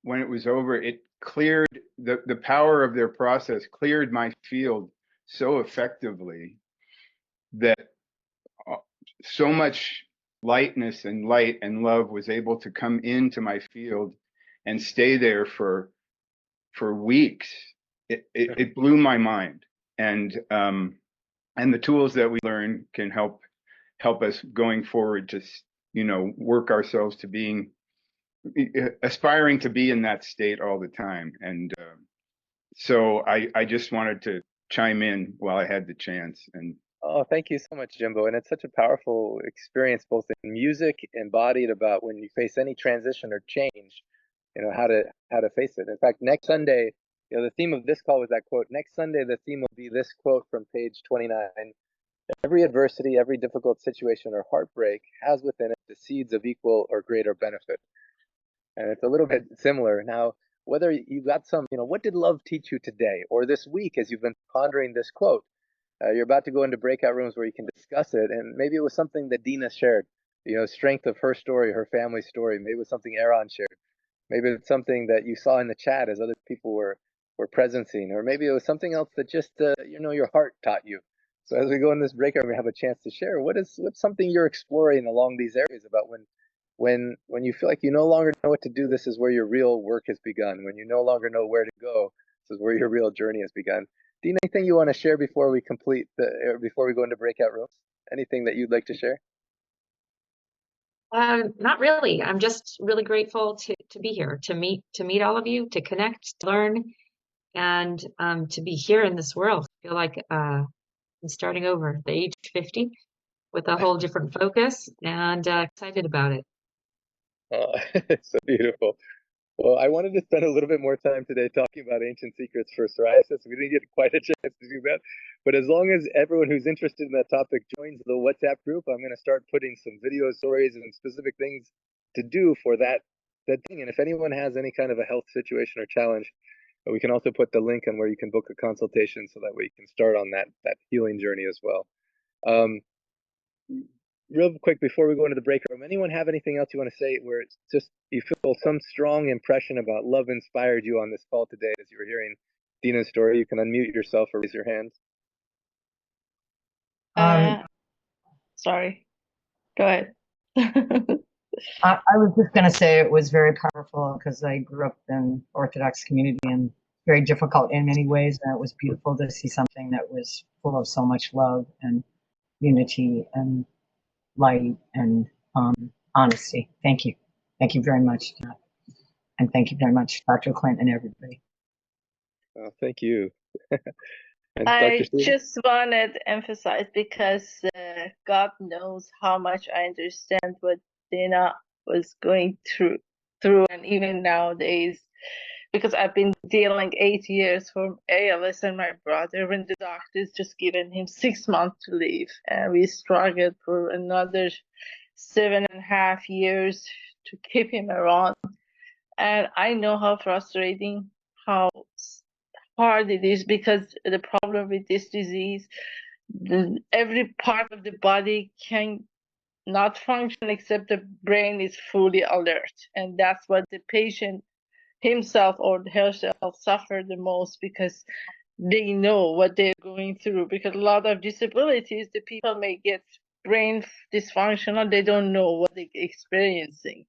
when it was over, it cleared the power of their process, cleared my field so effectively that so much lightness and light and love was able to come into my field and stay there for weeks. It blew my mind, and the tools that we learn can help us going forward to work ourselves to being aspiring to be in that state all the time. And so I just wanted to chime in while I had the chance. And oh, thank you so much, Jimbo. And it's such a powerful experience, both in music, embodied about when you face any transition or change, how to face it. In fact, next Sunday, the theme of this call was that quote. Next Sunday, the theme will be this quote from page 29. Every adversity, every difficult situation or heartbreak has within it the seeds of equal or greater benefit. And it's a little bit similar. Now, whether you got some, what did love teach you today or this week as you've been pondering this quote? You're about to go into breakout rooms where you can discuss it. And maybe it was something that Dinat shared, strength of her story, her family story. Maybe it was something Eron shared. Maybe it's something that you saw in the chat as other people were presencing, or maybe it was something else that just, your heart taught you. So as we go in this breakout, we have a chance to share. What's something you're exploring along these areas about when you feel like you no longer know what to do, this is where your real work has begun. When you no longer know where to go, this is where your real journey has begun. Dean, anything you want to share before we before we go into breakout rooms? Anything that you'd like to share? Not really. I'm just really grateful to be here, to meet all of you, to connect, to learn, and to be here in this world. I feel like I'm starting over at the age 50 with a whole different focus, and excited about it. Oh, it's so beautiful. Well, I wanted to spend a little bit more time today talking about ancient secrets for psoriasis. We didn't get quite a chance to do that. But as long as everyone who's interested in that topic joins the WhatsApp group, I'm going to start putting some video stories and specific things to do for that thing. And if anyone has any kind of a health situation or challenge, But we can also put the link on where you can book a consultation so that way you can start on that healing journey as well. Real quick before we go into the break room, anyone have anything else you want to say where it's just you feel some strong impression about love inspired you on this call today as you were hearing Dina's story? You can unmute yourself or raise your hands. Sorry. Go ahead. I was just going to say it was very powerful because I grew up in Orthodox community and very difficult in many ways. And it was beautiful to see something that was full of so much love and unity and light and honesty. Thank you. Thank you very much, Dinat. And thank you very much, Dr. Clint and everybody. Thank you. And I Dr. just wanted to emphasize because God knows how much I understand what Dina was going through, and even nowadays, because I've been dealing 8 years from ALS and my brother when the doctors just given him 6 months to live, and we struggled for another 7.5 years to keep him around. And I know how frustrating, how hard it is, because the problem with this disease, every part of the body can not function except the brain is fully alert, and that's what the patient himself or herself suffer the most, because they know what they're going through. Because a lot of disabilities, the people may get brain dysfunctional, they don't know what they're experiencing.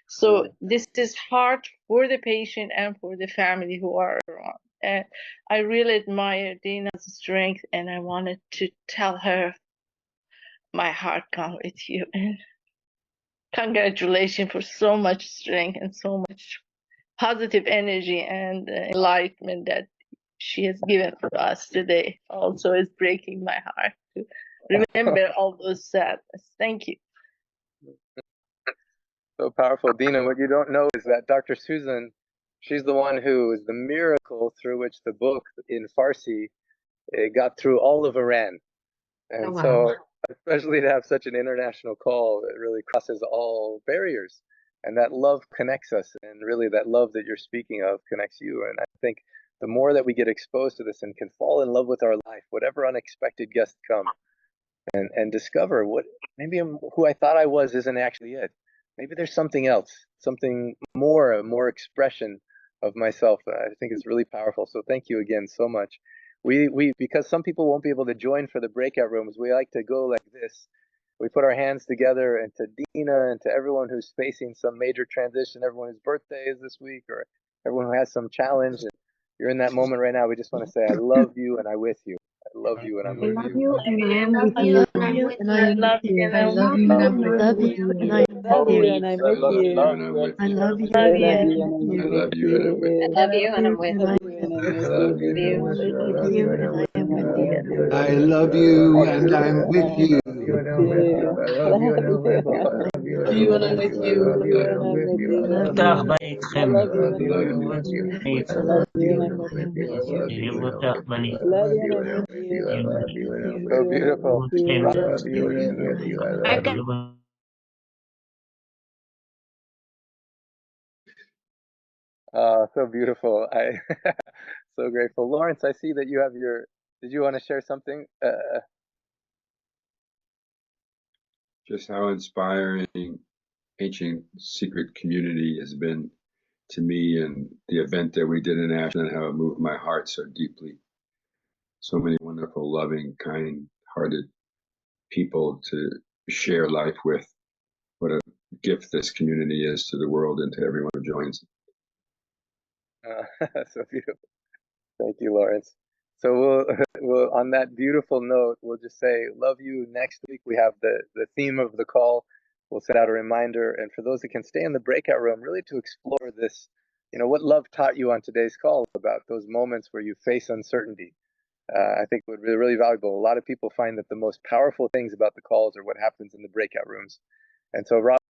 So this is hard for the patient and for the family who are around. And I really admire Dina's strength, and I wanted to tell her my heart comes with you. And congratulations for so much strength and so much positive energy and enlightenment that she has given to us today. Also, it's breaking my heart to remember all those sadness. Thank you. So powerful. Dina, what you don't know is that Dr. Susan, she's the one who is the miracle through which the book in Farsi got through all of Iran. And Oh, wow. so, especially to have such an international call, it really crosses all barriers. And that love connects us. And really, that love that you're speaking of connects you. And I think the more that we get exposed to this and can fall in love with our life, whatever unexpected guests come, and discover what maybe who I thought I was isn't actually it. Maybe there's something else, something more expression of myself. I think it's really powerful. So thank you again so much. We because some people won't be able to join for the breakout rooms, we like to go like this. We put our hands together, and to Dina and to everyone who's facing some major transition, everyone whose birthday is this week, or everyone who has some challenge, and you're in that moment right now, we just want to say, I love you and I'm with you. I love you and I'm with I love you. you and I am with I you. love you and I'm with And I am with you. I love you and I'm with you. And I am with you. And I'm with you. I love you Love and I you. am And I'm with with you. you. I love you I and love I'm you with and I am And with I'm you. with you. I am with you and I am with you. I love you and I'm with you. you. I love you and I'm with you. Love you and I'm with I love you. you and I love I you love and I'm with you. you. I I love love you and you I'm and with I am with you. you. Love you and I'm with you. Thank So you and I'm with beautiful. you. I got So beautiful. I so grateful. Lawrence, I see that you have your. Did you want to share something? Just how inspiring ancient secret community has been to me, and the event that we did in Ashland, how it moved my heart so deeply. So many wonderful, loving, kind-hearted people to share life with. What a gift this community is to the world and to everyone who joins. So beautiful. Thank you, Lawrence. So we'll on that beautiful note, we'll just say love you. Next week we have the theme of the call. We'll set out a reminder, and for those that can stay in the breakout room, really to explore this, what love taught you on today's call about those moments where you face uncertainty. I think would be really valuable. A lot of people find that the most powerful things about the calls are what happens in the breakout rooms, and so Rob.